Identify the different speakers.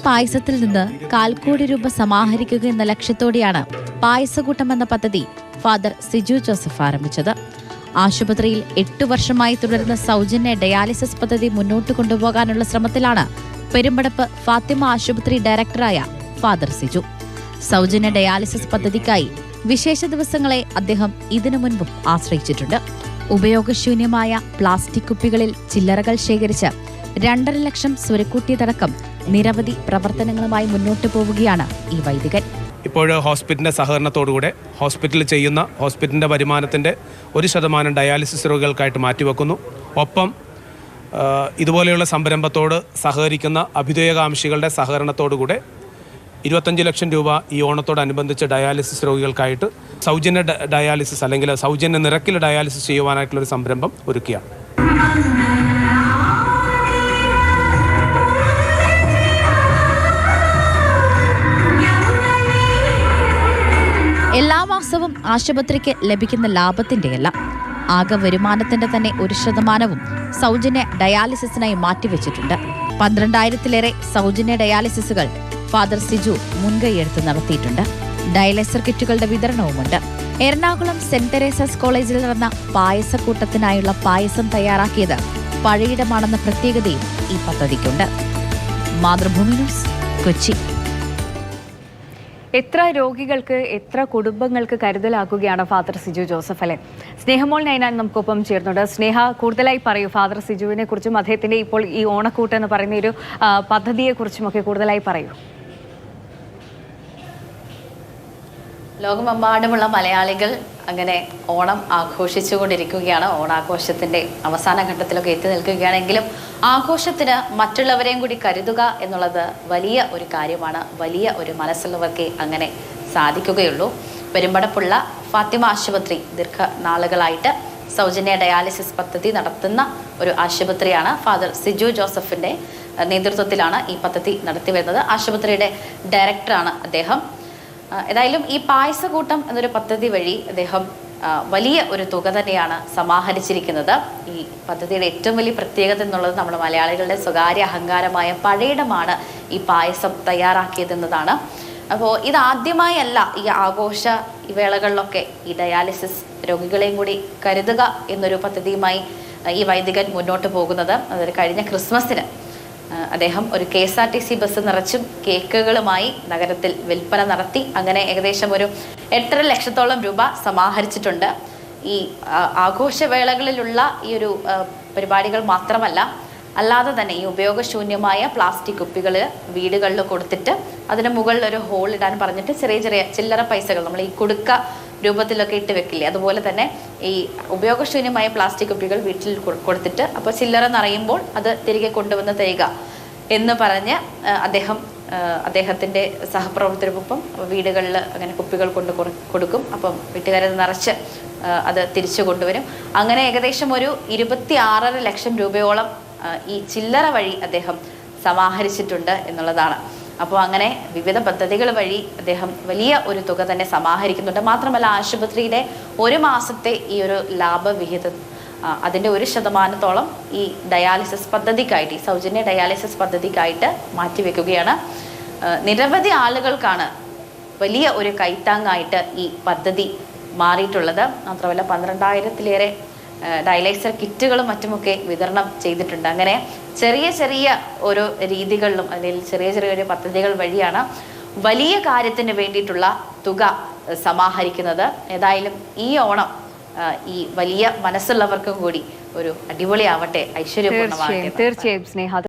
Speaker 1: പായസത്തിൽ നിന്ന് 1/4 കോടി രൂപ സമാഹരിക്കുക എന്ന ലക്ഷ്യത്തോടെയാണ് പായസക്കൂട്ടം എന്ന പദ്ധതി ഫാദർ സിജു ജോസഫ് ആരംഭിച്ചത്. ആശുപത്രിയിൽ 8 വർഷമായി തുടരുന്ന സൗജന്യ ഡയാലിസിസ് പദ്ധതി മുന്നോട്ട് കൊണ്ടുപോകാനുള്ള ശ്രമത്തിലാണ് പെരുമ്പടപ്പ് ഫാത്തിമ ആശുപത്രി ഡയറക്ടറായ ഫാദർ സിജു. സൗജന്യ ഡയാലിസിസ് പദ്ധതിക്കായി വിശേഷ ദിവസങ്ങളെ അദ്ദേഹം ഇതിനു മുൻപും ആശ്രയിച്ചിട്ടുണ്ട്. ഉപയോഗശൂന്യമായ പ്ലാസ്റ്റിക് കുപ്പികളിൽ ചില്ലറകൾ ശേഖരിച്ച് 2.5 ലക്ഷം സ്വരുക്കൂട്ടിയതടക്കം നിരവധി പ്രവർത്തനങ്ങളുമായി മുന്നോട്ട് പോവുകയാണ് ഈ വൈദികൻ.
Speaker 2: ഇപ്പോൾ ഹോസ്പിറ്റലിൻ്റെ സഹകരണത്തോടുകൂടെ ഹോസ്പിറ്റലിൻ്റെ വരുമാനത്തിൻ്റെ 1% ഡയാലിസിസ് രോഗികൾക്കായിട്ട് മാറ്റിവെക്കുന്നു. ഒപ്പം ഇതുപോലെയുള്ള സംരംഭത്തോട് സഹകരിക്കുന്ന അഭ്യുദയകാംക്ഷികളുടെ സഹകരണത്തോടുകൂടെ 25 ലക്ഷം രൂപ ഈ ഓണത്തോടനുബന്ധിച്ച് ഡയാലിസിസ് രോഗികൾക്കായിട്ട് സൗജന്യ ഡയാലിസിസ് അല്ലെങ്കിൽ സൗജന്യ നിരക്കിൽ ഡയാലിസിസ് ചെയ്യുവാനായിട്ടുള്ളൊരു സംരംഭം ഒരുക്കുകയാണ്.
Speaker 1: എല്ലാ മാസവും ആശുപത്രിക്ക് ലഭിക്കുന്ന ലാഭത്തിന്റെയല്ല, ആകെ വരുമാനത്തിന്റെ തന്നെ 1% സൗജന്യ ഡയാലിസിസിനായി മാറ്റിവെച്ചിട്ടുണ്ട്. 12,000-ലേറെ സൗജന്യ ഡയാലിസിസുകൾ ഫാദർ സിജു മുൻകൈയെടുത്ത് നടത്തിയിട്ടുണ്ട്. ഡയാലിസർ കിറ്റുകളുടെ വിതരണവുമുണ്ട്. എറണാകുളം സെന്റ് തെരേസാസ് കോളേജിൽ നടന്ന പായസക്കൂട്ടത്തിനായുള്ള പായസം തയ്യാറാക്കിയത് പഴയിടമാണെന്ന പ്രത്യേകതയും ഈ പദ്ധതിക്കുണ്ട്. മാതൃഭൂമി ന്യൂസ്, കൊച്ചി.
Speaker 3: എത്ര രോഗികൾക്ക്, എത്ര കുടുംബങ്ങൾക്ക് കരുതലാക്കുകയാണ് ഫാദർ സിജു ജോസഫ് അല്ലെ? സ്നേഹമോൾ നൈനാൻ നമുക്കൊപ്പം ചേർന്നുണ്ട്. സ്നേഹ, കൂടുതലായി പറയൂ ഫാദർ സിജുവിനെ കുറിച്ചും അദ്ദേഹത്തിന്റെ ഇപ്പോൾ ഈ ഓണക്കൂട്ട് എന്ന് പറയുന്ന ഒരു പദ്ധതിയെ കുറിച്ചുമൊക്കെ കൂടുതലായി പറയൂ.
Speaker 4: ലോകമെമ്പാടുമുള്ള മലയാളികൾ അങ്ങനെ ഓണം ആഘോഷിച്ചുകൊണ്ടിരിക്കുകയാണ്. ഓണാഘോഷത്തിൻ്റെ അവസാന ഘട്ടത്തിലൊക്കെ എത്തി നിൽക്കുകയാണെങ്കിലും ആഘോഷത്തിന് മറ്റുള്ളവരെയും കൂടി കരുതുക എന്നുള്ളത് വലിയ ഒരു കാര്യമാണ്. വലിയ ഒരു മനസ്സുള്ളവർക്ക് അങ്ങനെ സാധിക്കുകയുള്ളൂ. പെരുമ്പടപ്പുള്ള ഫാത്തിമ ആശുപത്രി ദീർഘനാളുകളായിട്ട് സൗജന്യ ഡയാലിസിസ് പദ്ധതി നടത്തുന്ന ഒരു ആശുപത്രിയാണ്. ഫാദർ സിജു ജോസഫിൻ്റെ നേതൃത്വത്തിലാണ് ഈ പദ്ധതി നടത്തി വരുന്നത്. ആശുപത്രിയുടെ ഡയറക്ടറാണ് അദ്ദേഹം. ഏതായാലും ഈ പായസക്കൂട്ടം എന്നൊരു പദ്ധതി വഴി അദ്ദേഹം വലിയ ഒരു തുക തന്നെയാണ് സമാഹരിച്ചിരിക്കുന്നത്. ഈ പദ്ധതിയുടെ ഏറ്റവും വലിയ പ്രത്യേകത എന്നുള്ളത് നമ്മുടെ മലയാളികളുടെ സ്വകാര്യ അഹങ്കാരമായ പഴയിടമാണ് ഈ പായസം തയ്യാറാക്കിയതെന്നതാണ്. അപ്പോൾ ഇതാദ്യമായല്ല ഈ ആഘോഷ വേളകളിലൊക്കെ ഈ ഡയാലിസിസ് രോഗികളെയും കൂടി കരുതുക എന്നൊരു പദ്ധതിയുമായി ഈ വൈദികൻ മുന്നോട്ട് പോകുന്നത്. അതായത് കഴിഞ്ഞ ക്രിസ്മസിന് അദ്ദേഹം ഒരു KSRTC ബസ് നിറച്ചും കേക്കുകളുമായി നഗരത്തിൽ വിൽപ്പന നടത്തി. അങ്ങനെ ഏകദേശം ഒരു 8.5 ലക്ഷത്തോളം രൂപ സമാഹരിച്ചിട്ടുണ്ട്. ഈ ആഘോഷവേളകളിലുള്ള ഈ ഒരു പരിപാടികൾ മാത്രമല്ല, അല്ലാതെ തന്നെ ഈ ഉപയോഗശൂന്യമായ പ്ലാസ്റ്റിക് കുപ്പികൾ വീടുകളിൽ കൊടുത്തിട്ട് അതിന് മുകളിൽ ഒരു ഹോൾ ഇടാൻ പറഞ്ഞിട്ട് ചെറിയ ചെറിയ ചില്ലറ പൈസകൾ നമ്മൾ ഈ കുടുക്ക രൂപത്തിലൊക്കെ ഇട്ട് വെക്കില്ലേ, അതുപോലെ തന്നെ ഈ ഉപയോഗശൂന്യമായ പ്ലാസ്റ്റിക് കുപ്പികൾ വീട്ടിൽ കൊടുത്തിട്ട് അപ്പോൾ ചില്ലറ നിറയുമ്പോൾ അത് തിരികെ കൊണ്ടുവന്ന് തരിക എന്ന് പറഞ്ഞ് അദ്ദേഹത്തിൻ്റെ സഹപ്രവർത്തകർക്കൊപ്പം വീടുകളിൽ അങ്ങനെ കുപ്പികൾ കൊണ്ട് കൊടുക്കും. അപ്പം വീട്ടുകാരത് നിറച്ച് അത് തിരിച്ചു കൊണ്ടുവരും. അങ്ങനെ ഏകദേശം ഒരു 26.5 ലക്ഷം രൂപയോളം ഈ ചില്ലറ വഴി അദ്ദേഹം സമാഹരിച്ചിട്ടുണ്ട് എന്നുള്ളതാണ്. അപ്പോൾ അങ്ങനെ വിവിധ പദ്ധതികൾ വഴി അദ്ദേഹം വലിയ ഒരു തുക തന്നെ സമാഹരിക്കുന്നുണ്ട്. മാത്രമല്ല ആശുപത്രിയുടെ 1 മാസത്തെ ഈ ഒരു ലാഭവിഹിതം അതിൻ്റെ 1% ഈ ഡയാലിസിസ് പദ്ധതിക്കായിട്ട്, ഈ സൗജന്യ ഡയാലിസിസ് പദ്ധതിക്കായിട്ട് മാറ്റിവെക്കുകയാണ്. നിരവധി ആളുകൾക്കാണ് വലിയ ഒരു കൈത്താങ്ങായിട്ട് ഈ പദ്ധതി മാറിയിട്ടുള്ളത്. മാത്രമല്ല 12,000-ലേറെ ഡയാലിസർ കിറ്റുകളും മറ്റുമൊക്കെ വിതരണം ചെയ്തിട്ടുണ്ട്. അങ്ങനെ ചെറിയ ചെറിയ ഓരോ രീതികളിലും അല്ലെങ്കിൽ ചെറിയ ചെറിയ പദ്ധതികൾ വഴിയാണ് വലിയ കാര്യത്തിന് വേണ്ടിയിട്ടുള്ള തുക സമാഹരിക്കുന്നത്. ഏതായാലും ഈ ഓണം ഈ വലിയ മനസ്സുള്ളവർക്കും കൂടി ഒരു അടിപൊളിയാവട്ടെ, ഐശ്വര്യപൂർണ്ണമാവട്ടെ.
Speaker 3: തീർച്ചയായും സ്നേഹ.